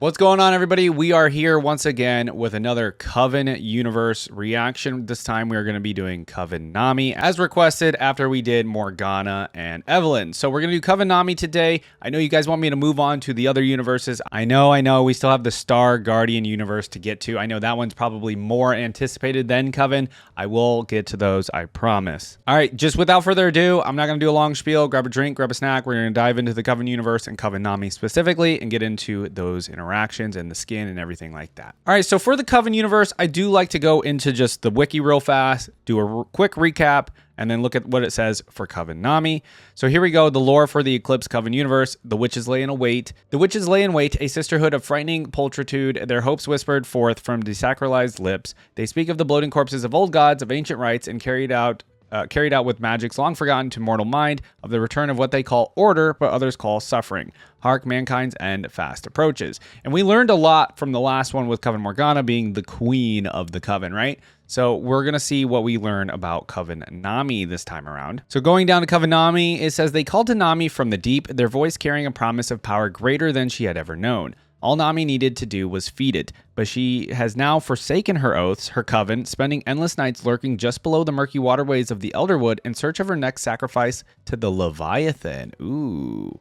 What's going on, everybody? We are here once again with another Coven Universe reaction. This time we are going to be doing Coven NAmi as requested after we did Morgana and Evelyn. So we're going to do Coven NAmi today. I know you guys want me to move on to the other universes. I know. We still have the Star Guardian universe to get to. I know that one's probably more anticipated than Coven. I will get to those, I promise. All right, just without further ado, I'm not going to do a long spiel. Grab a drink, grab a snack. We're going to dive into the Coven universe and Coven NAmi specifically and get into those interactions and the skin and everything like that. All right, so for the Coven universe, I do like to go into just the wiki real fast, do a quick recap, and then look at what it says for Coven NAmi. So here we go, the lore for the Eclipse Coven universe. The witches lay in wait. The witches lay in wait, a sisterhood of frightening pulchritude, their hopes whispered forth from desacralized lips. They speak of the bloating corpses of old gods, of ancient rites, and carried out with magics long forgotten to mortal mind, of the return of what they call order, but others call suffering. Hark, mankind's end fast approaches. And we learned a lot from the last one with Coven Morgana being the queen of the Coven, right? So we're going to see what we learn about Coven NAmi this time around. So going down to Coven NAmi, it says, they called to NAmi from the deep, their voice carrying a promise of power greater than she had ever known. All NAmi needed to do was feed it, but she has now forsaken her oaths, her coven, spending endless nights lurking just below the murky waterways of the Elderwood in search of her next sacrifice to the Leviathan. Ooh.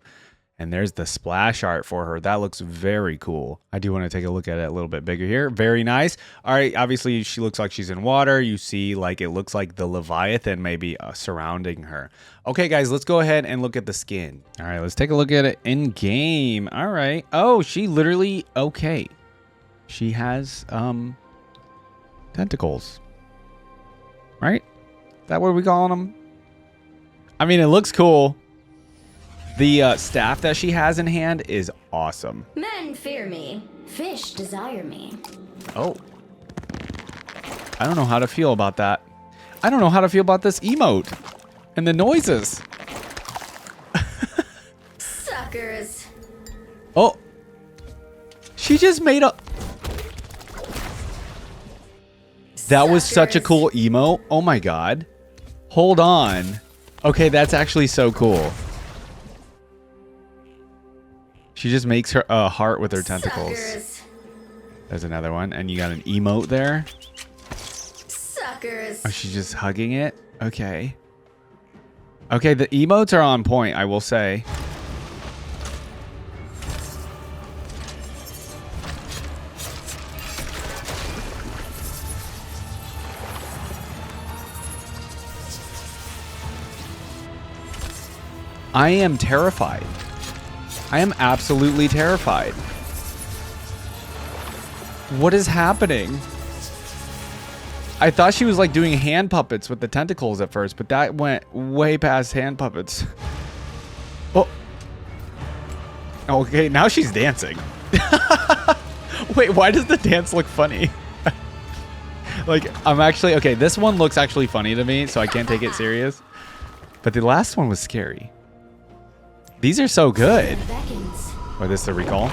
And there's the splash art for her. That looks very cool. I do want to take a look at it a little bit bigger here. Very nice. All right, obviously she looks like she's in water. You see, like, it looks like the Leviathan maybe surrounding her. Okay, guys, let's go ahead and look at the skin. All right, let's take a look at it in game. All right. Oh, she literally, okay. She has tentacles. Right? Is that what we calling them? I mean, it looks cool. The staff that she has in hand is awesome. Men fear me. Fish desire me. Oh. I don't know how to feel about that. I don't know how to feel about this emote. And the noises. Suckers. Oh. She just made a... That was such a cool emote. Oh my god. Hold on. Okay, that's actually so cool. She just makes her a heart with her tentacles. Suckers. There's another one. And you got an emote there. Suckers. Oh, she's just hugging it? Okay. Okay, the emotes are on point, I will say. I am terrified. I am absolutely terrified. What is happening? I thought she was like doing hand puppets with the tentacles at first, but that went way past hand puppets. Oh. Okay, now she's dancing. Wait, why does the dance look funny? Like, I'm actually... Okay, this one looks actually funny to me, so I can't take it serious. But the last one was scary. These are so good. Oh, this is the recall.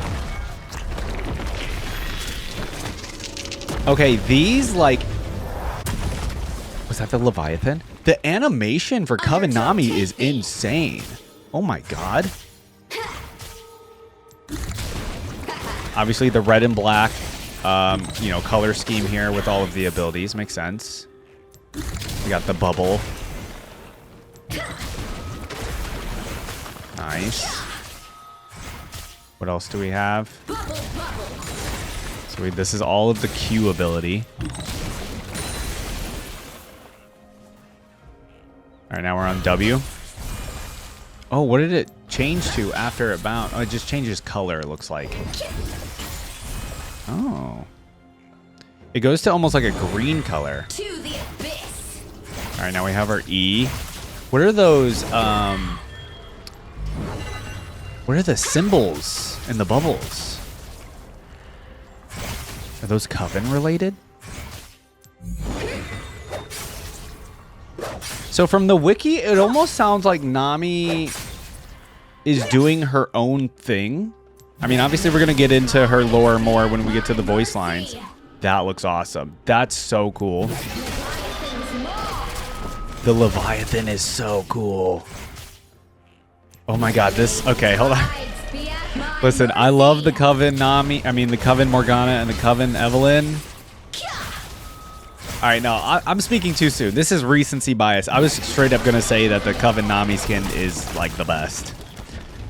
Okay, these, like... Was that the Leviathan? The animation for Coven NAmi is insane. Oh my god. Obviously, the red and black, you know, color scheme here with all of the abilities makes sense. We got the bubble. Nice. What else do we have? So this is all of the Q ability. All right, now we're on W. Oh, what did it change to after it bound? Oh, it just changes color, it looks like. Oh. It goes to almost like a green color. To the abyss. All right, now we have our E. What are those, what are the symbols in the bubbles? Are those Coven related? So from the wiki, it almost sounds like NAMI is doing her own thing. I mean, obviously we're going to get into her lore more when we get to the voice lines. That looks awesome. That's so cool. The Leviathan is so cool. Oh my god, this... Okay, hold on. Listen, I love the Coven Nami. I mean, the Coven Morgana and the Coven Evelyn. All right, no, I'm speaking too soon. This is recency bias. I was straight up going to say that the Coven Nami skin is, like, the best.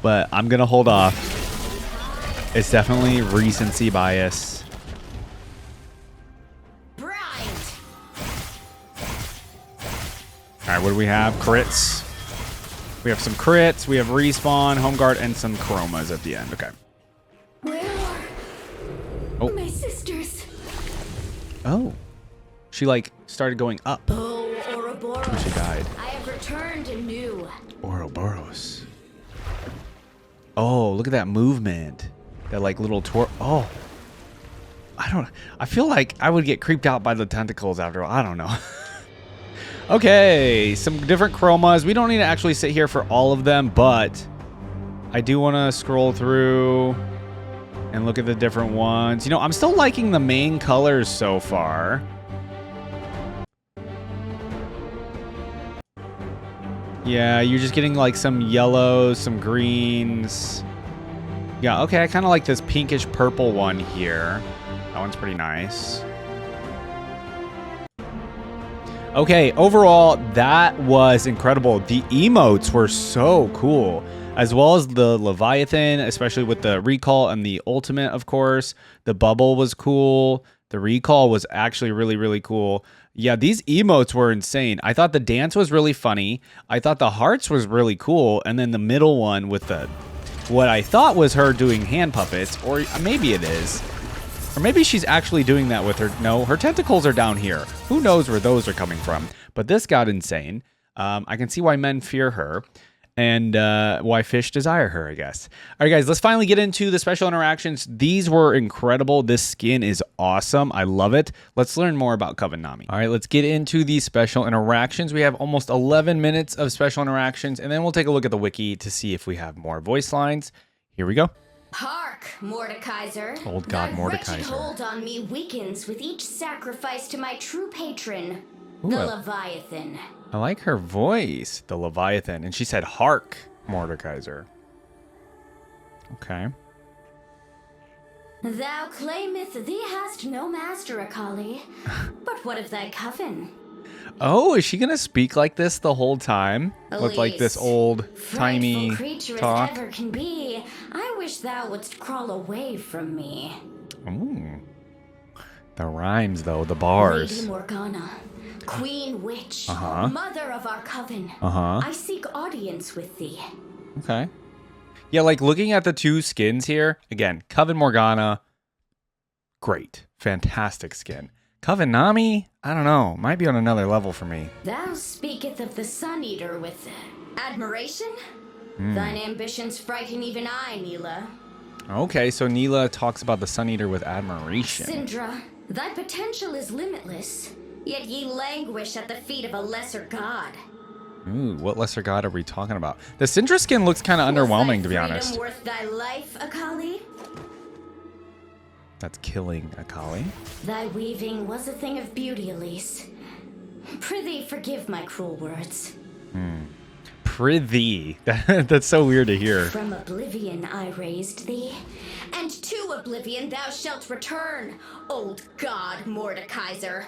But I'm going to hold off. It's definitely recency bias. All right, what do we have? Crits. We have some crits. We have respawn, home guard, and some chromas at the end. Okay. Where are my sisters? Oh. She, like, started going up. Oh, Ouroboros. She died. I have returned anew. Ouroboros. Oh, look at that movement. That, like, little Oh. I feel like I would get creeped out by the tentacles after all. I don't know. Okay, some different chromas. We don't need to actually sit here for all of them, but I do want to scroll through and look at the different ones. You know, I'm still liking the main colors so far. Yeah, you're just getting like some yellows, some greens. Yeah, okay, I kind of like this pinkish purple one here. That one's pretty nice. Okay, overall, that was incredible. The emotes were so cool, as well as the Leviathan, especially with the recall and the ultimate, of course. The bubble was cool. The recall was actually really, really cool. Yeah, these emotes were insane. I thought the dance was really funny. I thought the hearts was really cool. And then the middle one with the what I thought was her doing hand puppets, or maybe it is. Or maybe she's actually doing that with her. No, her tentacles are down here. Who knows where those are coming from? But this got insane. I can see why men fear her. And why fish desire her, I guess. All right, guys, let's finally get into the special interactions. These were incredible. This skin is awesome. I love it. Let's learn more about Coven NAmi. All right, let's get into these special interactions. We have almost 11 minutes of special interactions, and then we'll take a look at the wiki to see if we have more voice lines. Here we go. Hark, Mordekaiser. Old God Thy Mordekaiser. wretched hold on me weakens with each sacrifice to my true patron, Ooh, the Leviathan. I like her voice, the Leviathan. And she said, hark, Mordekaiser. Okay. Thou claimeth thee hast no master, Akali. But what of thy coven? Oh, is she going to speak like this the whole time? With like this old, tiny creature talk? as ever can be, I wish thou wouldst crawl away from me. Ooh. The rhymes, though, the bars. Lady Morgana, Queen Witch, Mother of our coven, I seek audience with thee. Okay. Yeah, like looking at the two skins here, again, Coven Morgana, great, fantastic skin. Coven NAmi, I don't know, might be on another level for me. Thou speaketh of the Sun Eater with admiration? Thine ambitions frighten even I, Neela. Okay, so Neela talks about the Sun Eater with admiration. Syndra, thy potential is limitless, yet ye languish at the feet of a lesser god. Ooh, what lesser god are we talking about? The Syndra skin looks kind of underwhelming, to be honest. Worth thy life, Akali? That's killing Akali. Thy weaving was a thing of beauty, Elise. Prithee, forgive my cruel words. Prithee. That's so weird to hear. From oblivion I raised thee, and to oblivion thou shalt return, old god Mordekaiser.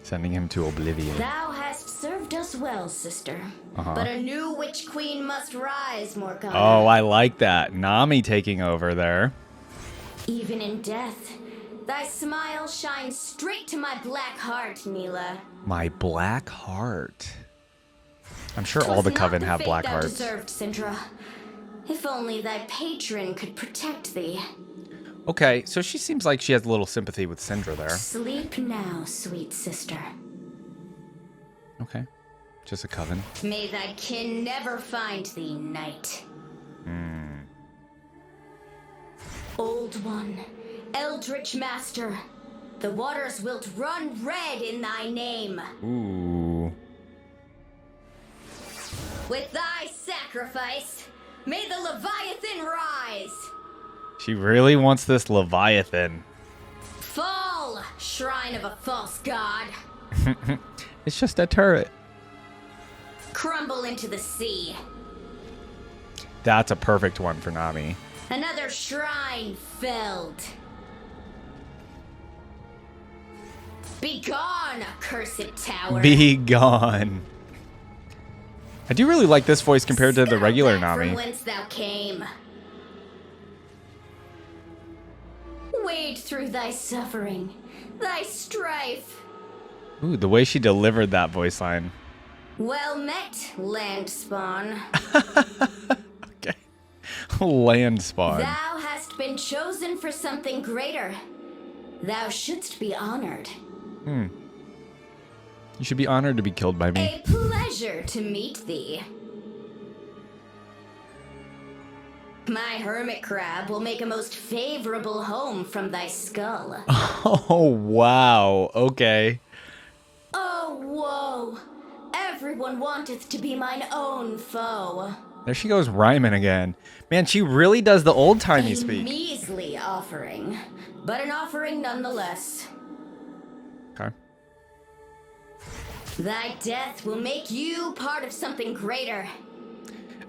Sending him to oblivion. Thou hast served us well, sister. But a new witch queen must rise, Morgana. Oh, I like that. Nami taking over there. Even in death, thy smile shines straight to my black heart, Neela. My black heart. I'm sure all the Coven have black hearts. Deserved, Syndra. If only thy patron could protect thee. Okay, so she seems like she has a little sympathy with Syndra there. Sleep now, sweet sister. Okay, just a Coven. May thy kin never find thee, knight. Old one, eldritch master, the waters wilt run red in thy name. Ooh. With thy sacrifice, may the Leviathan rise. She really wants this Leviathan. Fall, shrine of a false god. It's just a turret. Crumble into the sea. That's a perfect one for Nami. Another shrine felled. Begone, accursed tower. Be gone. I do really like this voice compared to the Scour regular back from Nami. whence thou came. Wade through thy suffering, thy strife. Ooh, the way she delivered that voice line. Well met, land spawn. Okay. Land spawn. Thou hast been chosen for something greater. Thou shouldst be honored. You should be honored to be killed by me. A pleasure to meet thee. My hermit crab will make a most favorable home from thy skull. Oh, wow. Okay. Oh, woe! Everyone wanteth to be mine own foe. There she goes rhyming again. Man, she really does the old-timey A speak. measly offering, but an offering nonetheless. Okay. Thy death will make you part of something greater.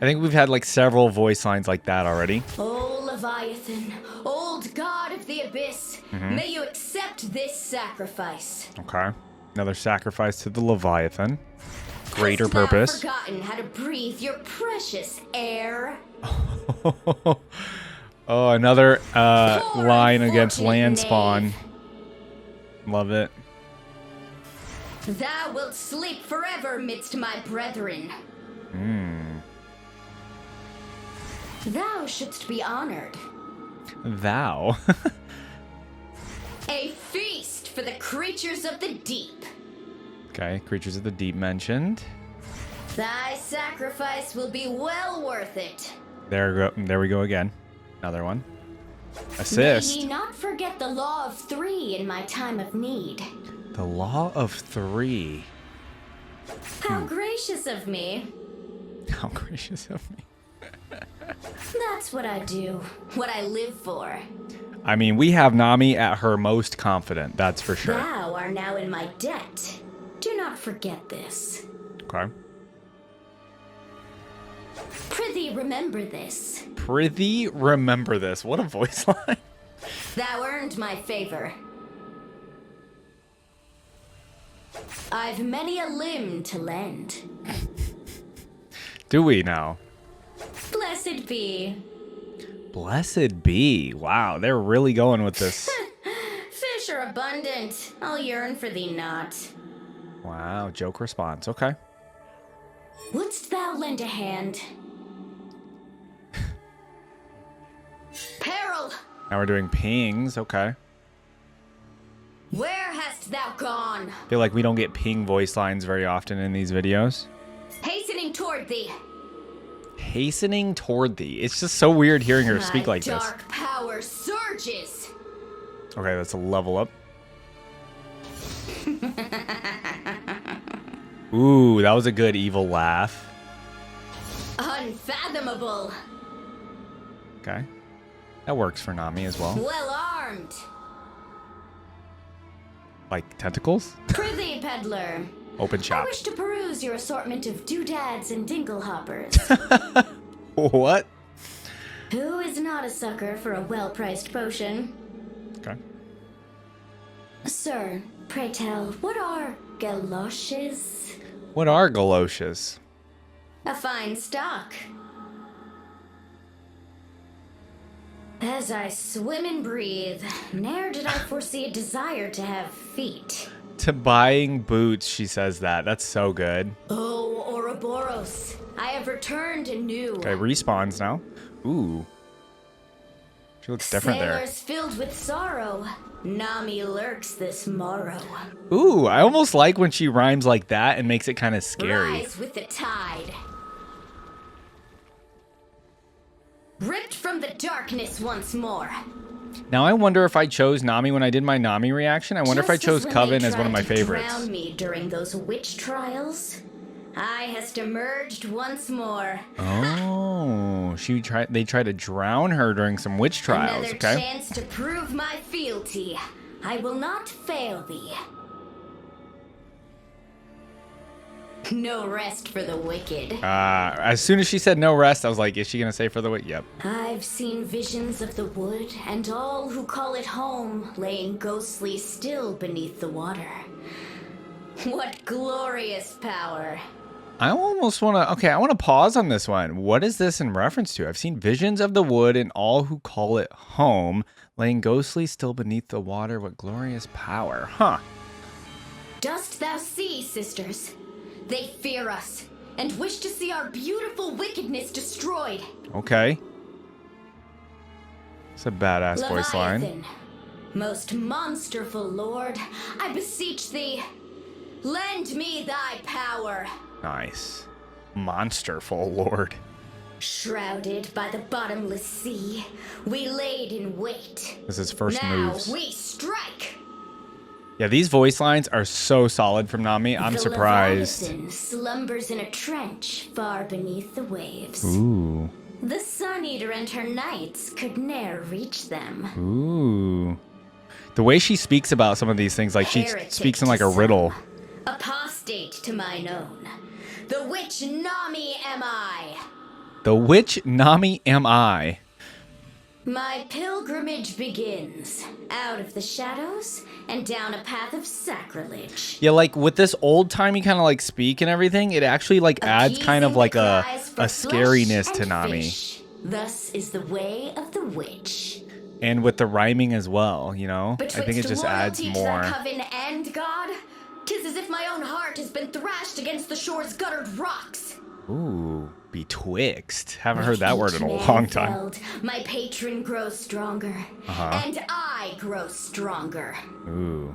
I think we've had like several voice lines like that already. O Leviathan, old god of the abyss, may you accept this sacrifice. Okay. Another sacrifice to the Leviathan. Greater Hast thou purpose. forgotten how to breathe your precious air? Oh, another Poor line against unfortunate land knave. spawn. Love it. Thou wilt sleep forever midst my brethren. Thou shouldst be honored. Thou. A feast for the creatures of the deep. Okay, creatures of the deep mentioned. Thy sacrifice will be well worth it. There we go again. Another one. May Assist. ye not forget the law of three in my time of need. The law of three. How gracious of me. How gracious of me. That's what I do, what I live for. I mean, we have Nami at her most confident, that's for sure. Thou art now in my debt. Do not forget this. Okay. Prithee, remember this. Prithee, remember this. What a voice line. Thou earned my favor. I've many a limb to lend. Do we now? Blessed be. Blessed be. Wow, they're really going with this. Fish are abundant. I'll yearn for thee not. Wow, joke response. Okay. Wouldst thou lend a hand? Peril! Now we're doing pings. Okay. Where hast thou gone? I feel like we don't get ping voice lines very often in these videos. Hastening toward thee. Hastening toward thee. It's just so weird hearing her speak My like this. dark power surges. Okay, that's a level up. Ooh, that was a good evil laugh. Unfathomable. Okay. That works for Nami as well. Well armed. Like tentacles? Prithee, peddler. Open I shop. wish to peruse your assortment of doodads and dinglehoppers. What? Who is not a sucker for a well-priced potion? Okay. Sir, pray tell, what are galoshes? What are galoshes? A fine stock. As I swim and breathe, ne'er did I foresee a desire to have feet. To buying boots, she says that. That's so good. Oh, Ouroboros, I have returned anew. Okay, respawns now. Ooh. She looks different Sailors filled with sorrow, Nami lurks this morrow. there. Ooh, I almost like when she rhymes like that and makes it kind of scary. Rise with the tide. Ripped from the darkness once more. Now I wonder if I chose Nami when I did my Nami reaction. I wonder if I Just chose when Coven they as one of my tried to favorites. Drown me during those witch trials, I hast emerged once more. Oh, they tried to drown her during some witch trials, Another okay? chance to prove my fealty. I will not fail thee. No rest for the wicked. As soon as she said no rest, I was like, is she gonna say for the wicked? Yep. I've seen visions of the wood, and all who call it home, laying ghostly still beneath the water. What glorious power. I almost want to, okay, I want to pause on this one. What is this in reference to? I've seen visions of the wood and all who call it home, laying ghostly still beneath the water. What glorious power. Huh. Dost thou see, sisters? They fear us, and wish to see our beautiful wickedness destroyed. Okay. It's a badass voice line. Leviathan, most monsterful lord, I beseech thee, lend me thy power. Nice. Monsterful lord. Shrouded by the bottomless sea, we laid in wait. This is first now moves. We strike. Yeah, these voice lines are so solid from Nami. I'm surprised. Leviathan slumbers in a trench far beneath the waves. Ooh. The Sun Eater and her knights could ne'er reach them. Ooh. The way she speaks about some of these things, like she Heretic speaks in like to a riddle. some, apostate to mine own. The witch Nami am I. The witch Nami am I. My pilgrimage begins out of the shadows and down a path of sacrilege. Yeah, like with this old-timey kind of like speak and everything, it actually like adds kind of like a scariness to Nami. Fish. Thus is the way of the witch. And with the rhyming as well, you know? I think it just adds loyalty more. To the coven and God, 'tis as if my own heart has been thrashed against the shore's guttered rocks. Ooh, betwixt. Haven't heard that word in a long time. Felled, my patron grows stronger, and I grow stronger. Ooh.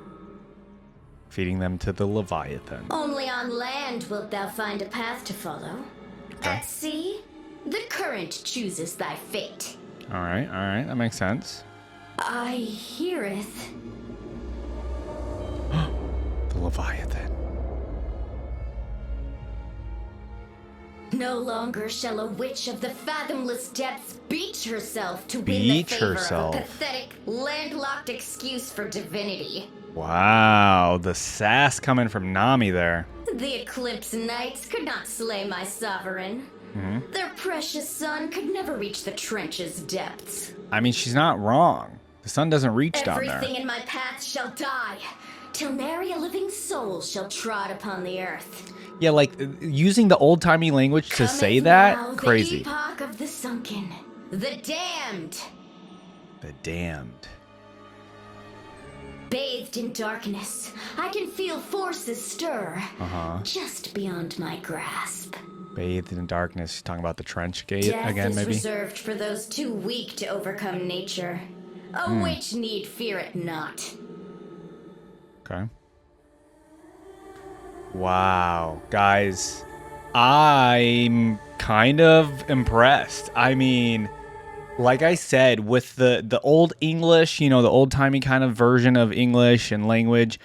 Feeding them to the Leviathan. Only on land wilt thou find a path to follow. Okay. At sea, the current chooses thy fate. All right, that makes sense. I heareth. The Leviathan. No longer shall a witch of the fathomless depths beach herself to win the Beach favor herself. of a pathetic, landlocked excuse for divinity. Wow, the sass coming from Nami there. The Eclipse Knights could not slay my sovereign. Their precious son could never reach the trench's depths. I mean, she's not wrong. The sun doesn't reach down Everything there. in my path shall die, till nary a living soul shall trod upon the earth. Yeah, like using the old-timey language to say Cometh that, now crazy. The epoch of the sunken, the damned. The damned. Bathed in darkness, I can feel forces stir, just beyond my grasp. Bathed in darkness. She's talking about the trench gate Death again, is maybe? reserved for those too weak to overcome nature. A witch need fear it not. Okay. Wow, guys, I'm kind of impressed. I mean, like I said, with the old English, you know, the old-timey kind of version of English and language,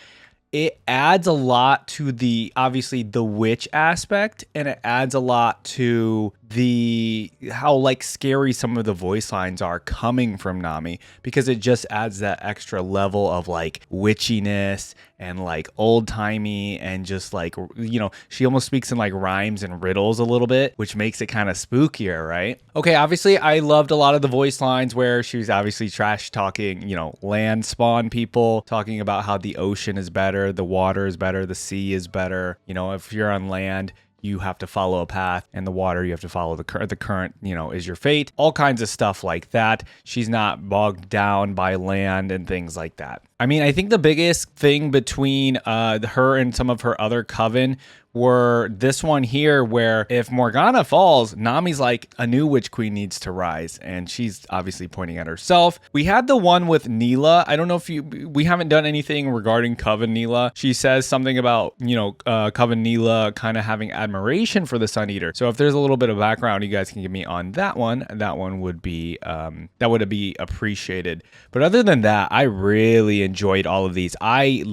it adds a lot to the, obviously, the witch aspect, and it adds a lot to the how like scary some of the voice lines are coming from Nami, because it just adds that extra level of like witchiness and like old-timey, and just like, you know, she almost speaks in like rhymes and riddles a little bit, which makes it kind of spookier, right? Okay, obviously I loved a lot of the voice lines where she was obviously trash talking, you know, land spawn people, talking about how the ocean is better, the water is better, the sea is better. You know, if you're on land, you have to follow a path, and the water, you have to follow the current, you know, is your fate. All kinds of stuff like that. She's not bogged down by land and things like that. I mean, I think the biggest thing between her and some of her other coven were this one here, where if Morgana falls, Nami's like, a new witch queen needs to rise, and she's obviously pointing at herself. We had the one with Neela. I don't know if we haven't done anything regarding Coven Neela. She says something about, you know, Coven Neela kind of having admiration for the Sun Eater. So if there's a little bit of background you guys can give me on that one would be appreciated. But other than that, I really enjoyed all of these. I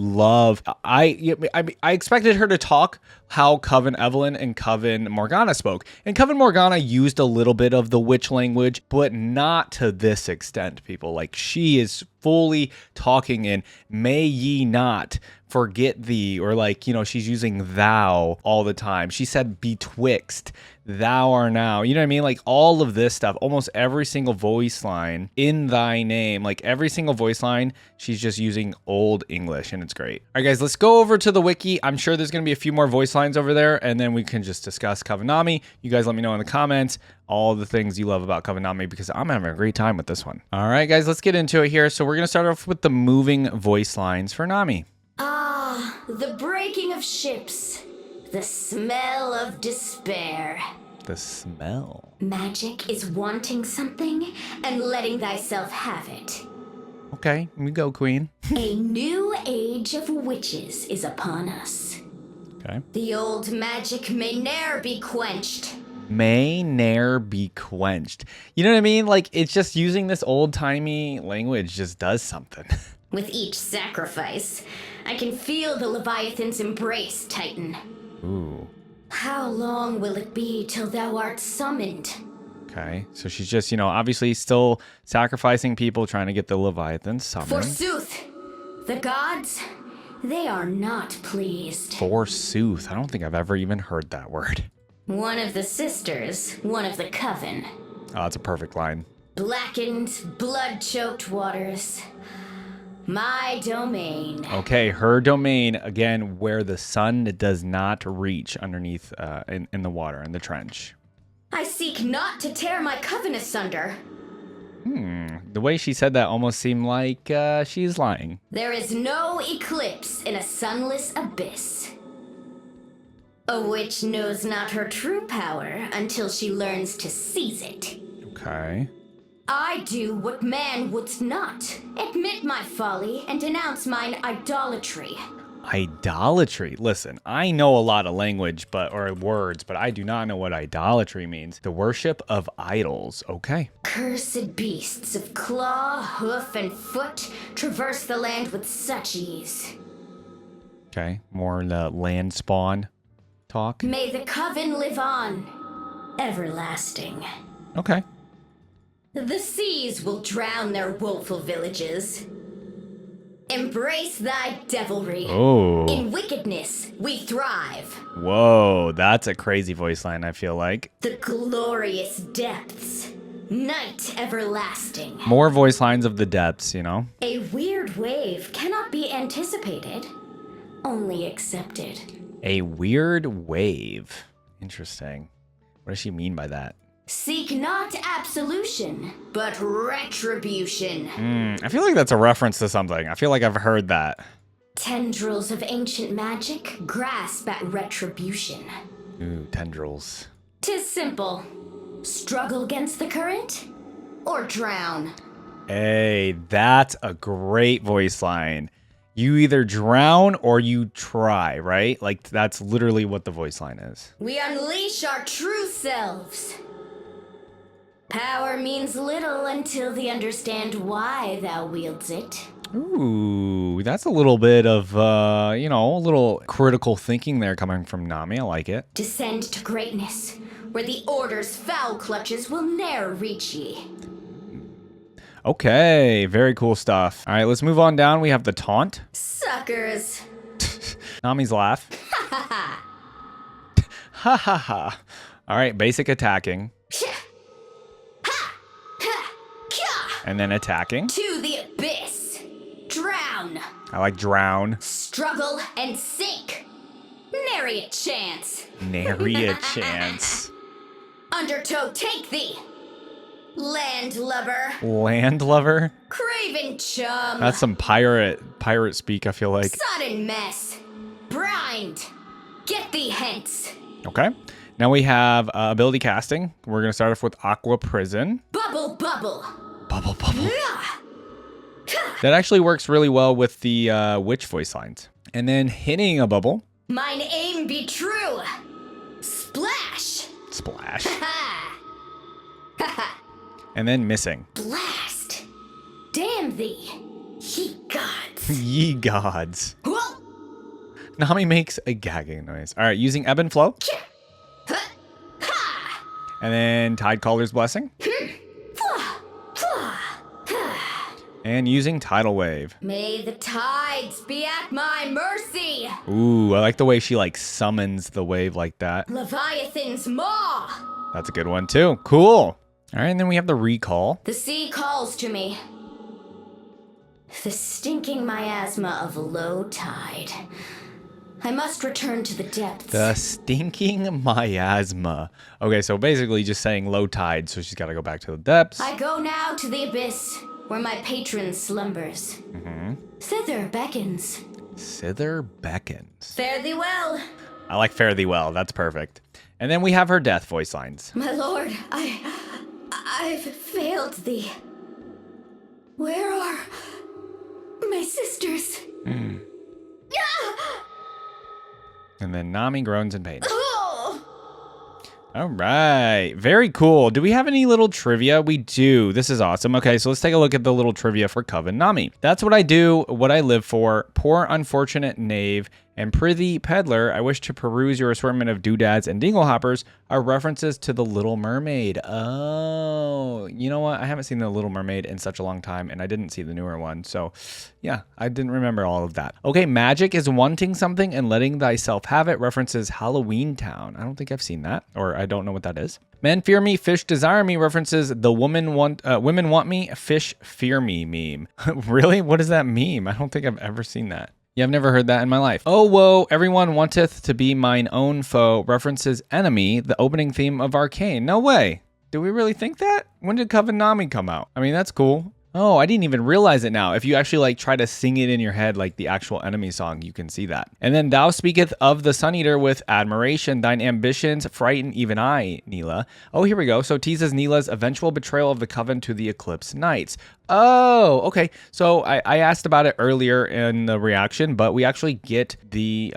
expected her to talk how Coven Evelyn and Coven Morgana spoke. And Coven Morgana used a little bit of the witch language, but not to this extent, people. Like, she is fully talking in may ye not forget thee, or like, she's using thou all the time. She said betwixt, thou art now. You know what I mean? Like all of this stuff, almost every single voice line in thy name, like every single voice line, she's just using old English, and it's great. All right, guys, let's go over to the wiki. I'm sure there's going to be a few more voice lines over there, and then we can just discuss Coven NAmi. You guys let me know in the comments all the things you love about Coven NAmi, because I'm having a great time with this one. All right, guys, let's get into it here. So we're going to start off with the moving voice lines for Nami. Ah, the breaking of ships. The smell of despair. The smell. Magic is wanting something and letting thyself have it. Okay, we go, Queen. A new age of witches is upon us. Okay. The old magic may ne'er be quenched. May ne'er be quenched. You know what I mean? Like, it's just using this old-timey language just does something. With each sacrifice, I can feel the Leviathan's embrace tighten. Ooh. How long will it be till thou art summoned? Okay, so she's just, obviously still sacrificing people, trying to get the Leviathan summoned. Forsooth, the gods, they are not pleased. Forsooth. I don't think I've ever even heard that word. One of the sisters, one of the Coven. Oh, that's a perfect line. Blackened, blood-choked waters. My domain. Okay, her domain, again, where the sun does not reach underneath in the water, in the trench. I seek not to tear my coven asunder. The way she said that almost seemed like she's lying. There is no eclipse in a sunless abyss. A witch knows not her true power until she learns to seize it. Okay. I do what man wouldst not. Admit my folly and denounce mine idolatry. Idolatry. Listen, I know a lot of language, or words, but I do not know what idolatry means. The worship of idols. Okay. Cursed beasts of claw, hoof, and foot traverse the land with such ease. Okay. More the land spawn talk. May the coven live on, everlasting. Okay. The seas will drown their woeful villages. Embrace thy devilry. Oh. In wickedness, we thrive. Whoa, that's a crazy voice line, I feel like. The glorious depths. Night everlasting. More voice lines of the depths, A weird wave cannot be anticipated, only accepted. A weird wave. Interesting. What does she mean by that? Seek not absolution, but retribution. I feel like that's a reference to something. I feel like I've heard that. Tendrils of ancient magic grasp at retribution. Ooh, tendrils. 'Tis simple. Struggle against the current, or drown. Hey, that's a great voice line. You either drown or you try, right? Like, that's literally what the voice line is. We unleash our true selves. Power means little until they understand why thou wields it. Ooh, that's a little bit of, a little critical thinking there coming from Nami. I like it. Descend to greatness, where the Order's foul clutches will ne'er reach ye. Okay, very cool stuff. All right, let's move on down. We have the taunt. Suckers. Nami's laugh. Ha ha ha. All right, basic attacking. And then attacking. To the abyss. Drown. I like drown. Struggle and sink. Nary a chance. Nary a chance. Undertow take thee. Landlubber. Landlubber? Craven chum. That's some pirate speak, I feel like. Sodden mess. Brined. Get thee hence. Okay. Now we have ability casting. We're going to start off with Aqua Prison. Bubble, bubble. Bubble, bubble. That actually works really well with the witch voice lines. And then hitting a bubble. Mine aim be true. Splash. Splash. Ha ha. And then missing. Blast. Damn thee. Ye gods. Ye gods. Whoa. Nami makes a gagging noise. All right, using ebb and flow. And then Tide Caller's Blessing. And using Tidal Wave. May the tides be at my mercy. Ooh, I like the way she like summons the wave like that. Leviathan's maw. That's a good one too. Cool. All right, and then we have the recall. The sea calls to me. The stinking miasma of low tide. I must return to the depths. The stinking miasma. Okay, so basically just saying low tide, so she's got to go back to the depths. I go now to the abyss, where my patron slumbers. Thither beckons. Thither beckons. Fare thee well. I like fare thee well. That's perfect. And then we have her death voice lines. My lord, I've failed thee. Where are my sisters? And then Nami groans in pain. Oh! All right. Very cool. Do we have any little trivia? We do. This is awesome. Okay, so let's take a look at the little trivia for Coven NAmi. That's what I do, what I live for. Poor unfortunate knave and prithee peddler, I wish to peruse your assortment of doodads and dinglehoppers are references to The Little Mermaid. Oh, you know what? I haven't seen The Little Mermaid in such a long time, and I didn't see the newer one. So, yeah, I didn't remember all of that. Okay, magic is wanting something and letting thyself have it references Halloween Town. I don't think I've seen that, or I don't know what that is. Men fear me, fish desire me references the women want me, fish fear me meme. Really? What is that meme? I don't think I've ever seen that. Yeah, I've never heard that in my life. Oh, whoa, everyone wanteth to be mine own foe references enemy, the opening theme of Arcane. No way. Do we really think that? When did Coven NAmi come out? I mean, that's cool. Oh, I didn't even realize it now. If you actually like try to sing it in your head, like the actual enemy song, you can see that. And then thou speaketh of the Sun Eater with admiration. Thine ambitions frighten even I, Neela. Oh, here we go. So teases Neela's eventual betrayal of the Coven to the Eclipse Knights. Oh, okay. So I asked about it earlier in the reaction, but we actually get the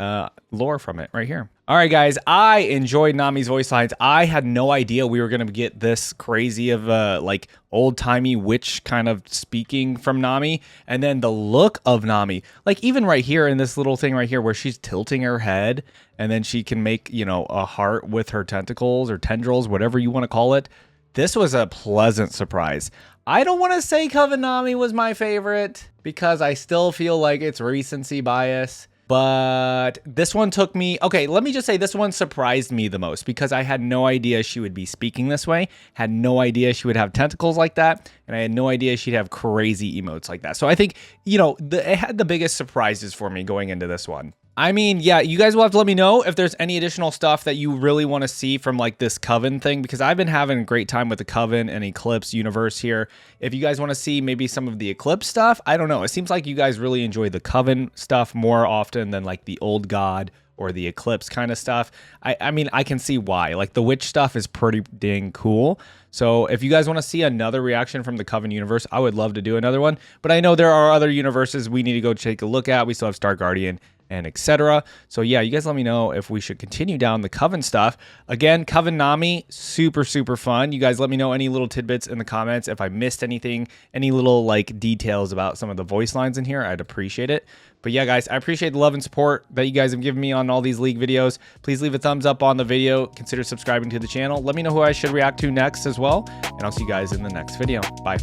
lore from it right here. All right, guys, I enjoyed Nami's voice lines. I had no idea we were going to get this crazy of like old-timey witch kind of speaking from Nami. And then the look of Nami, like even right here in this little thing right here where she's tilting her head and then she can make, you know, a heart with her tentacles or tendrils, whatever you want to call it. This was a pleasant surprise. I don't want to say Coven NAmi was my favorite because I still feel like it's recency bias. But this one took me, okay, let me just say this one surprised me the most because I had no idea she would be speaking this way, had no idea she would have tentacles like that, and I had no idea she'd have crazy emotes like that. So I think, you know, it had the biggest surprises for me going into this one. I mean, yeah, you guys will have to let me know if there's any additional stuff that you really want to see from like this Coven thing, because I've been having a great time with the Coven and Eclipse universe here. If you guys want to see maybe some of the Eclipse stuff, I don't know. It seems like you guys really enjoy the Coven stuff more often than like the Old God or the Eclipse kind of stuff. I mean, I can see why. Like the witch stuff is pretty dang cool. So if you guys want to see another reaction from the Coven universe, I would love to do another one. But I know there are other universes we need to go take a look at. We still have Star Guardian and etc. So yeah, you guys let me know if we should continue down the Coven stuff. Again, Coven NAmi, super, super fun. You guys let me know any little tidbits in the comments. If I missed anything, any little like details about some of the voice lines in here, I'd appreciate it. But yeah, guys, I appreciate the love and support that you guys have given me on all these League videos. Please leave a thumbs up on the video. Consider subscribing to the channel. Let me know who I should react to next as well. And I'll see you guys in the next video. Bye.